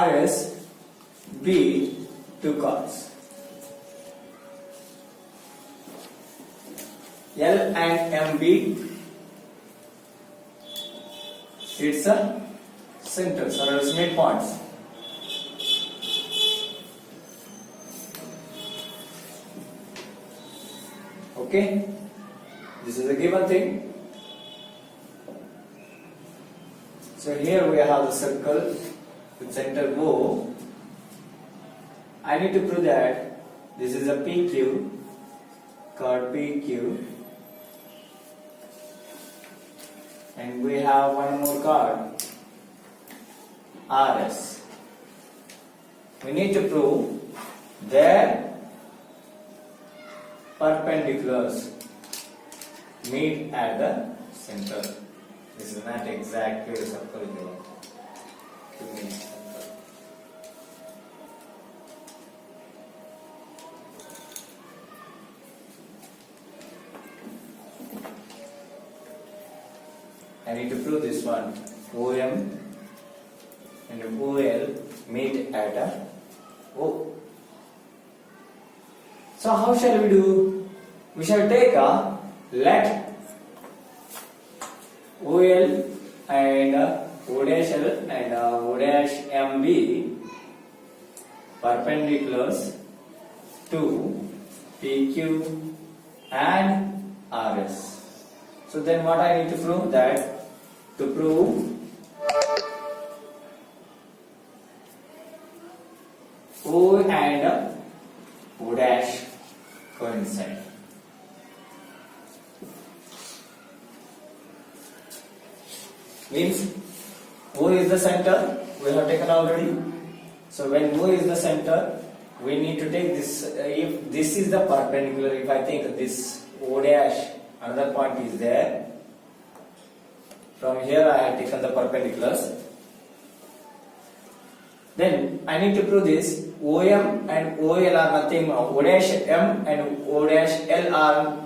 RS be two chords. L and M be its centers or its midpoints. Okay, this is a given thing. So here we have the circle with center O. I need to prove that this is a PQ, chord PQ, and we have one more chord RS. We need to prove their perpendiculars meet at the center. This is not exactly a circle here. To meet center. I need to prove this one. OM and OL meet at a O. So how shall we do? We shall take a let OL and O dash L and O dash M be perpendiculars to PQ and RS. So then what I need to prove? That to prove O and O dash coincide. Means O is the center, we have taken already. So when O is the center, we need to take this. If this is the perpendicular, if I think this O dash, another point is there. From here I have taken the perpendiculars. Then I need to prove this. OM and OL are nothing. O dash M and O dash L are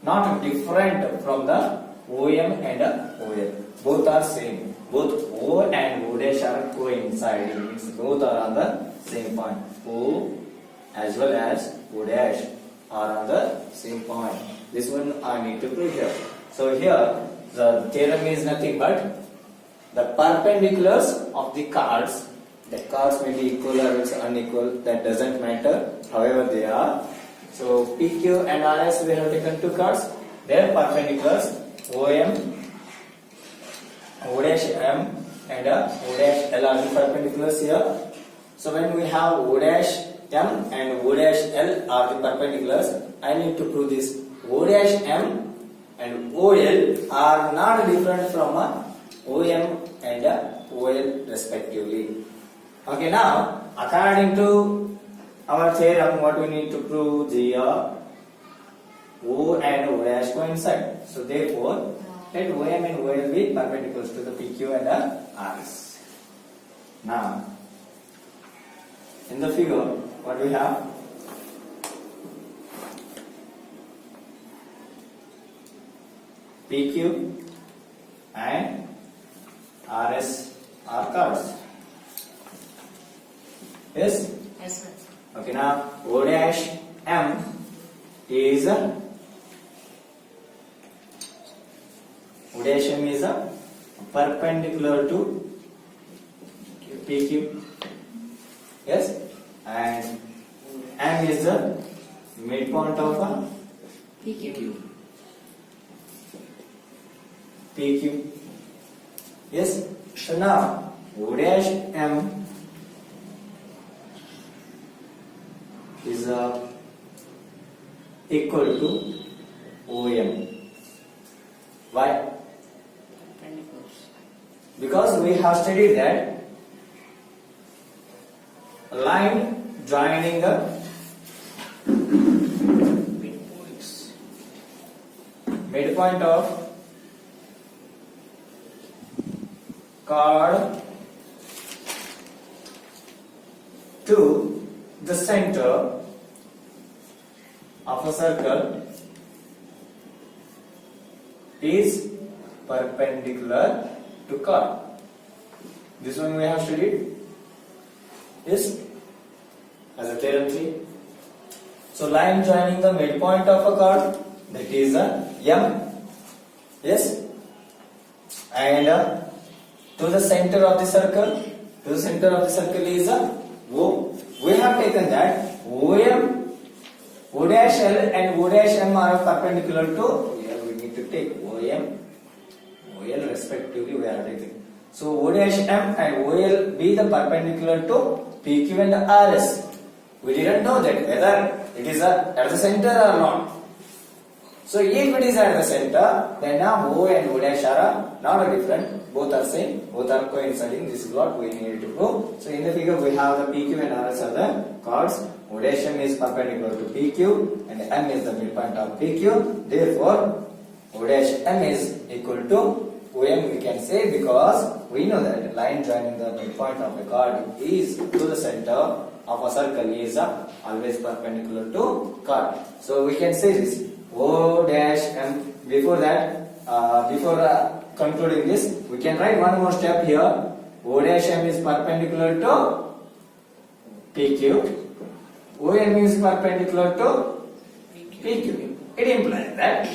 not different from the OM and OL. Both are same. Both O and O dash are coinciding. Means both are on the same point. O as well as O dash are on the same point. This one I need to prove here. So here the theorem is nothing but the perpendiculars of the chords. The chords may be equal or else unequal. That doesn't matter. However they are. So PQ and RS we have taken two chords. Their perpendiculars OM, O dash M and O dash L are the perpendiculars here. So when we have O dash M and O dash L are the perpendiculars, I need to prove this. O dash M and OL are not different from OM and OL respectively. Okay, now according to our theorem, what we need to prove? The O and O dash coincide. So therefore, let OM and OL be perpendicular to the PQ and RS. Now, in the figure, what we have? PQ and RS are chords. Yes? Yes, sir. Okay, now O dash M is O dash M is perpendicular to PQ. Yes? And M is the midpoint of PQ. PQ. Yes? So now O dash M is equal to OM. Why? Because we have studied that a line joining the midpoint of chord to the center of a circle is perpendicular to chord. This one we have studied. is as a theorem 3. So line joining the midpoint of a chord, that is a M. Yes, and to the center of the circle. To the center of the circle is a O. We have taken that OM, O dash L and O dash M are perpendicular to. Here we need to take OM, OL respectively. We are taking. So O dash M and OL be the perpendicular to PQ and RS. We didn't know that whether it is at the center or not. So if it is at the center, then now O and O dash are not different, both are same, both are coinciding. This is what we need to prove. So in the figure we have the PQ and RS are the chords. O dash M is perpendicular to PQ and M is the midpoint of PQ. Therefore, O dash M is equal to OM, we can say, because we know that line joining the midpoint of a chord is to the center of a circle is always perpendicular to chord. So we can say this O dash M. Before that, before concluding this, we can write one more step here. O dash M is perpendicular to PQ. OM is perpendicular to PQ. It implies that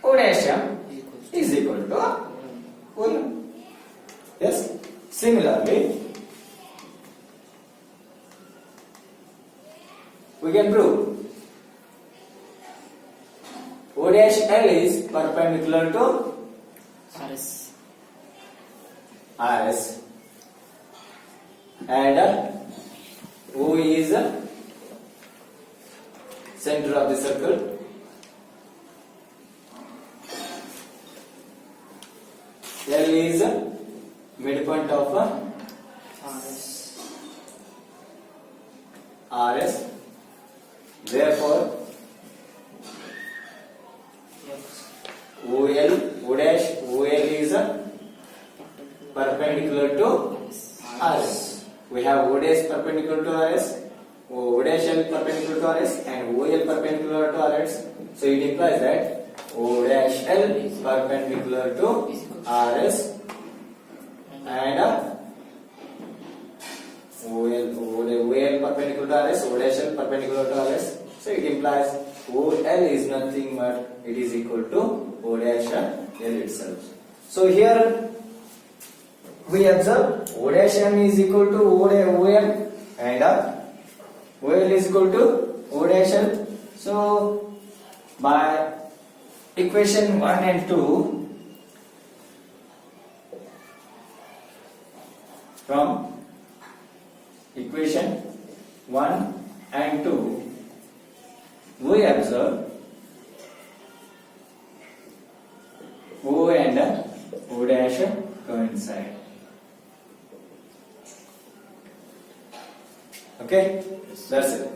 O dash M is equal to OM. Yes. Similarly, we can prove O dash L is perpendicular to RS and O is center of the circle. L is midpoint of RS. Therefore, O dash OL is perpendicular to RS. We have O dash perpendicular to RS, O dash L perpendicular to RS, and OL perpendicular to RS. So it implies that O dash L is perpendicular to RS and OL perpendicular to RS, O dash L perpendicular to RS. So it implies OL is nothing but it is equal to O dash L itself. So here we observe O dash M is equal to OM and OL is equal to O dash L. So by equation 1 and 2, from equation 1 and 2, we observe O and O dash coincide. Okay, that's it.